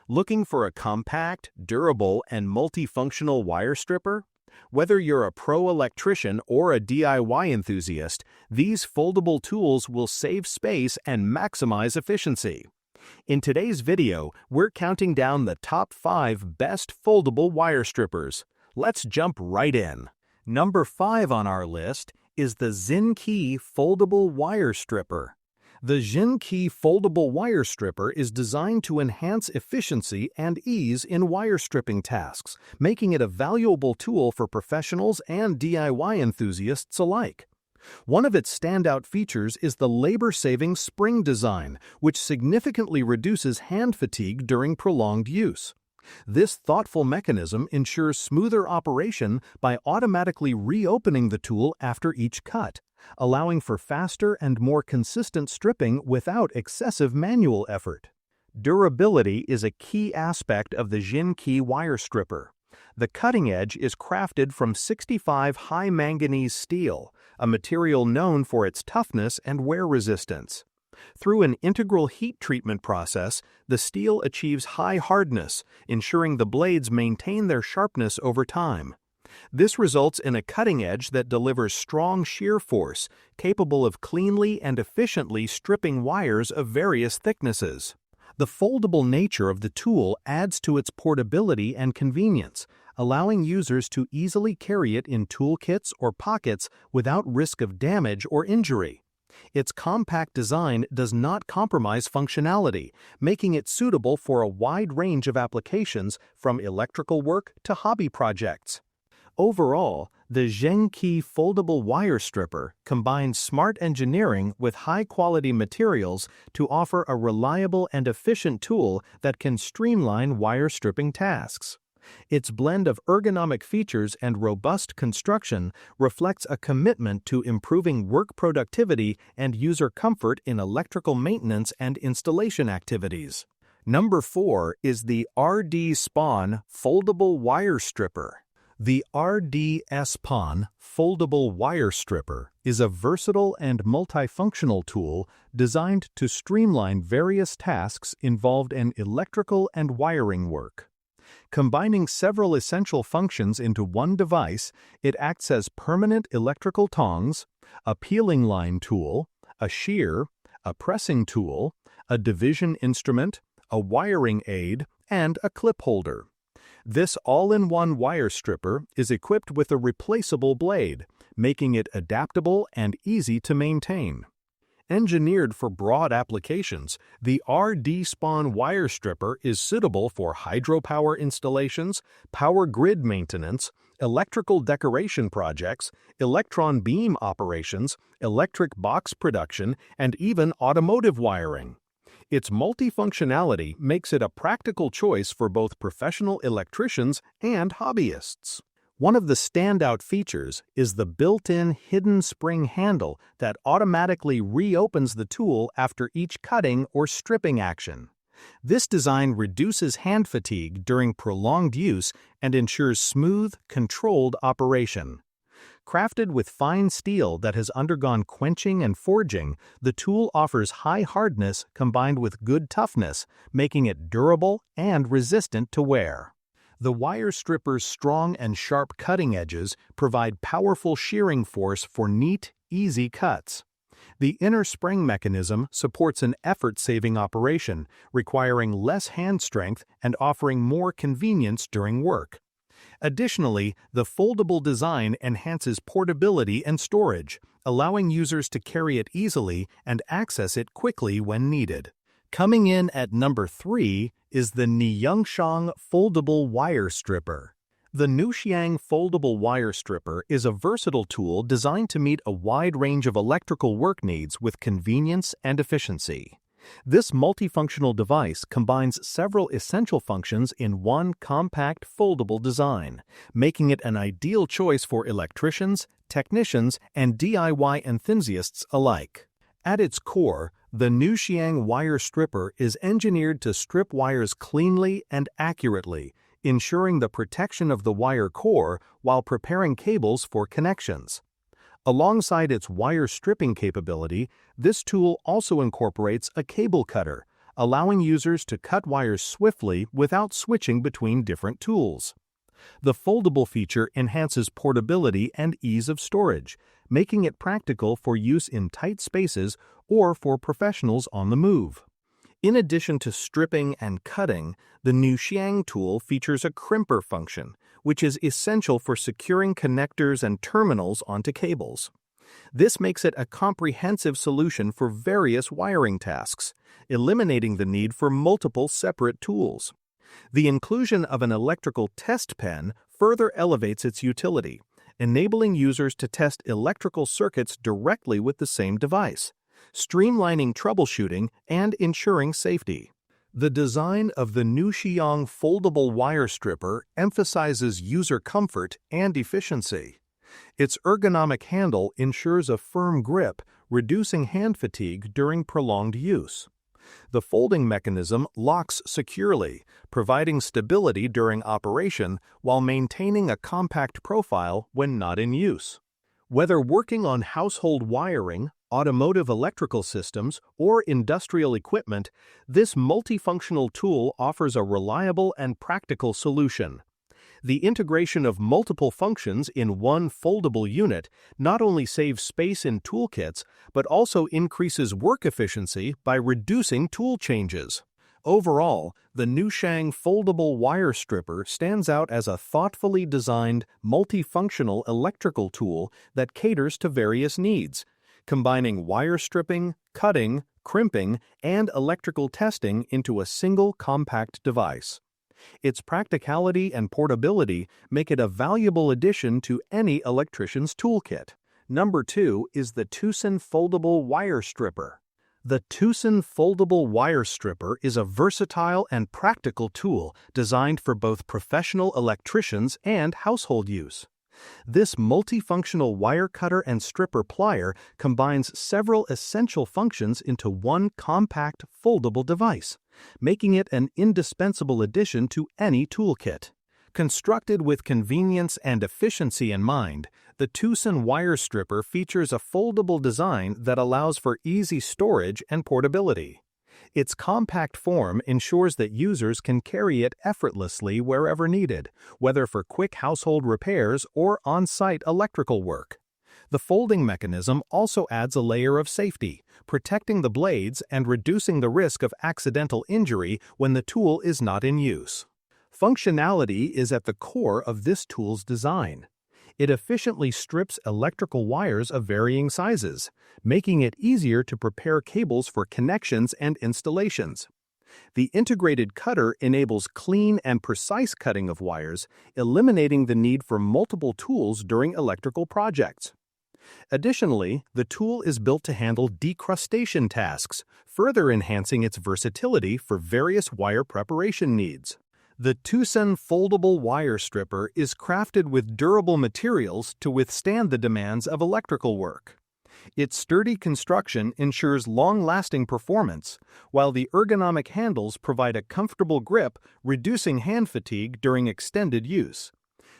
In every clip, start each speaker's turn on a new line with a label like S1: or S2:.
S1: Looking for a compact, durable, and multifunctional wire stripper? Whether you're a pro electrician or a DIY enthusiast, these foldable tools will save space and maximize efficiency. In today's video, we're counting down the top 5 best foldable wire strippers. Let's jump right in. Number 5 on our list is the Xinqi Foldable Wire Stripper. The Xinqi Foldable Wire Stripper is designed to enhance efficiency and ease in wire stripping tasks, making it a valuable tool for professionals and DIY enthusiasts alike. One of its standout features is the labor-saving spring design, which significantly reduces hand fatigue during prolonged use. This thoughtful mechanism ensures smoother operation by automatically reopening the tool after each cut, allowing for faster and more consistent stripping without excessive manual effort. Durability is a key aspect of the Xinqi wire stripper. The cutting edge is crafted from 65 high manganese steel, a material known for its toughness and wear resistance. Through an integral heat treatment process, the steel achieves high hardness, ensuring the blades maintain their sharpness over time. This results in a cutting edge that delivers strong shear force, capable of cleanly and efficiently stripping wires of various thicknesses. The foldable nature of the tool adds to its portability and convenience, allowing users to easily carry it in toolkits or pockets without risk of damage or injury. Its compact design does not compromise functionality, making it suitable for a wide range of applications from electrical work to hobby projects. Overall, the Xinqi Foldable Wire Stripper combines smart engineering with high-quality materials to offer a reliable and efficient tool that can streamline wire stripping tasks. Its blend of ergonomic features and robust construction reflects a commitment to improving work productivity and user comfort in electrical maintenance and installation activities. Number 4 is the Rddspon Foldable Wire Stripper. The Rddspon Foldable Wire Stripper is a versatile and multifunctional tool designed to streamline various tasks involved in electrical and wiring work. Combining several essential functions into one device, it acts as permanent electrical tongs, a peeling line tool, a shear, a pressing tool, a division instrument, a wiring aid, and a clip holder. This all-in-one wire stripper is equipped with a replaceable blade, making it adaptable and easy to maintain. Engineered for broad applications, the Rddspon wire stripper is suitable for hydropower installations, power grid maintenance, electrical decoration projects, electron beam operations, electric box production, and even automotive wiring. Its multifunctionality makes it a practical choice for both professional electricians and hobbyists. One of the standout features is the built-in hidden spring handle that automatically reopens the tool after each cutting or stripping action. This design reduces hand fatigue during prolonged use and ensures smooth, controlled operation. Crafted with fine steel that has undergone quenching and forging, the tool offers high hardness combined with good toughness, making it durable and resistant to wear. The wire stripper's strong and sharp cutting edges provide powerful shearing force for neat, easy cuts. The inner spring mechanism supports an effort-saving operation, requiring less hand strength and offering more convenience during work. Additionally, the foldable design enhances portability and storage, allowing users to carry it easily and access it quickly when needed. Coming in at number 3 is the Niuxiang Foldable Wire Stripper. The Niuxiang Foldable Wire Stripper is a versatile tool designed to meet a wide range of electrical work needs with convenience and efficiency. This multifunctional device combines several essential functions in one compact foldable design, making it an ideal choice for electricians, technicians, and DIY enthusiasts alike. At its core, the Niuxiang wire stripper is engineered to strip wires cleanly and accurately, ensuring the protection of the wire core while preparing cables for connections. Alongside its wire stripping capability, this tool also incorporates a cable cutter, allowing users to cut wires swiftly without switching between different tools. The foldable feature enhances portability and ease of storage, making it practical for use in tight spaces or for professionals on the move. In addition to stripping and cutting, the Niuxiang tool features a crimper function, which is essential for securing connectors and terminals onto cables. This makes it a comprehensive solution for various wiring tasks, eliminating the need for multiple separate tools. The inclusion of an electrical test pen further elevates its utility, enabling users to test electrical circuits directly with the same device, streamlining troubleshooting and ensuring safety. The design of the Niuxiang foldable wire stripper emphasizes user comfort and efficiency. Its ergonomic handle ensures a firm grip, reducing hand fatigue during prolonged use. The folding mechanism locks securely, providing stability during operation while maintaining a compact profile when not in use. Whether working on household wiring, automotive electrical systems, or industrial equipment, this multifunctional tool offers a reliable and practical solution. The integration of multiple functions in one foldable unit not only saves space in toolkits, but also increases work efficiency by reducing tool changes. Overall, the Niuxiang foldable wire stripper stands out as a thoughtfully designed, multifunctional electrical tool that caters to various needs, combining wire stripping, cutting, crimping, and electrical testing into a single compact device. Its practicality and portability make it a valuable addition to any electrician's toolkit. Number 2 is the Tuosen foldable wire stripper. The Tuosen foldable wire stripper is a versatile and practical tool designed for both professional electricians and household use. This multifunctional wire cutter and stripper plier combines several essential functions into one compact, foldable device, making it an indispensable addition to any toolkit. Constructed with convenience and efficiency in mind, the Tuosen wire stripper features a foldable design that allows for easy storage and portability. Its compact form ensures that users can carry it effortlessly wherever needed, whether for quick household repairs or on-site electrical work. The folding mechanism also adds a layer of safety, protecting the blades and reducing the risk of accidental injury when the tool is not in use. Functionality is at the core of this tool's design. It efficiently strips electrical wires of varying sizes, making it easier to prepare cables for connections and installations. The integrated cutter enables clean and precise cutting of wires, eliminating the need for multiple tools during electrical projects. Additionally, the tool is built to handle decrustation tasks, further enhancing its versatility for various wire preparation needs. The Tuosen foldable wire stripper is crafted with durable materials to withstand the demands of electrical work. Its sturdy construction ensures long-lasting performance, while the ergonomic handles provide a comfortable grip, reducing hand fatigue during extended use.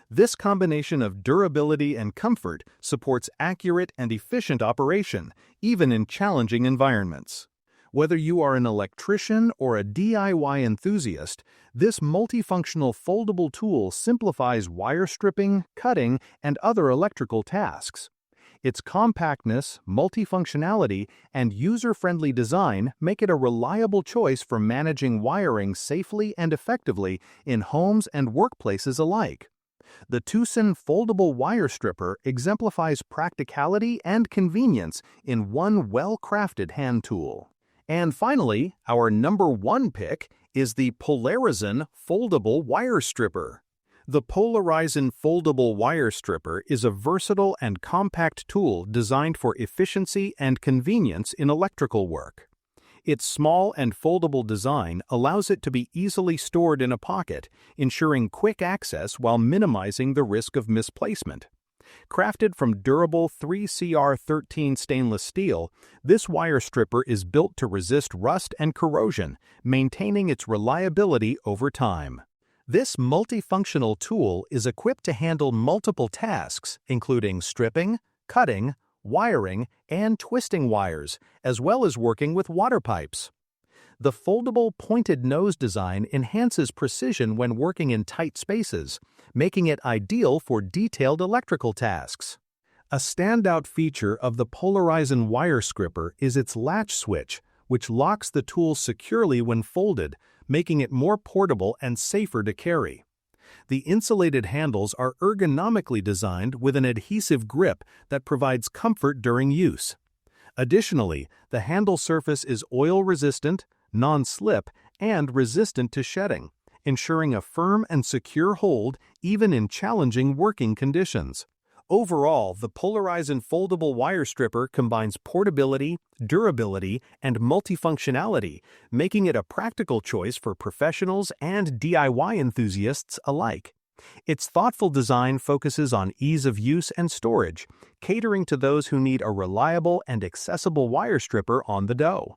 S1: This combination of durability and comfort supports accurate and efficient operation, even in challenging environments. Whether you are an electrician or a DIY enthusiast, this multifunctional foldable tool simplifies wire stripping, cutting, and other electrical tasks. Its compactness, multifunctionality, and user-friendly design make it a reliable choice for managing wiring safely and effectively in homes and workplaces alike. The Tuosen foldable wire stripper exemplifies practicality and convenience in one well-crafted hand tool. And finally, our number 1 pick is the Polarizen foldable wire stripper. The Polarizen foldable wire stripper is a versatile and compact tool designed for efficiency and convenience in electrical work. Its small and foldable design allows it to be easily stored in a pocket, ensuring quick access while minimizing the risk of misplacement. Crafted from durable 3CR13 stainless steel, this wire stripper is built to resist rust and corrosion, maintaining its reliability over time. This multifunctional tool is equipped to handle multiple tasks, including stripping, cutting, wiring, and twisting wires, as well as working with water pipes. The foldable pointed nose design enhances precision when working in tight spaces, making it ideal for detailed electrical tasks. A standout feature of the Polarizen wire stripper is its latch switch, which locks the tool securely when folded, making it more portable and safer to carry. The insulated handles are ergonomically designed with an adhesive grip that provides comfort during use. Additionally, the handle surface is oil-resistant, non-slip, and resistant to shedding, ensuring a firm and secure hold even in challenging working conditions. Overall, the Polarizen foldable wire stripper combines portability, durability, and multifunctionality, making it a practical choice for professionals and DIY enthusiasts alike. Its thoughtful design focuses on ease of use and storage, catering to those who need a reliable and accessible wire stripper on the go.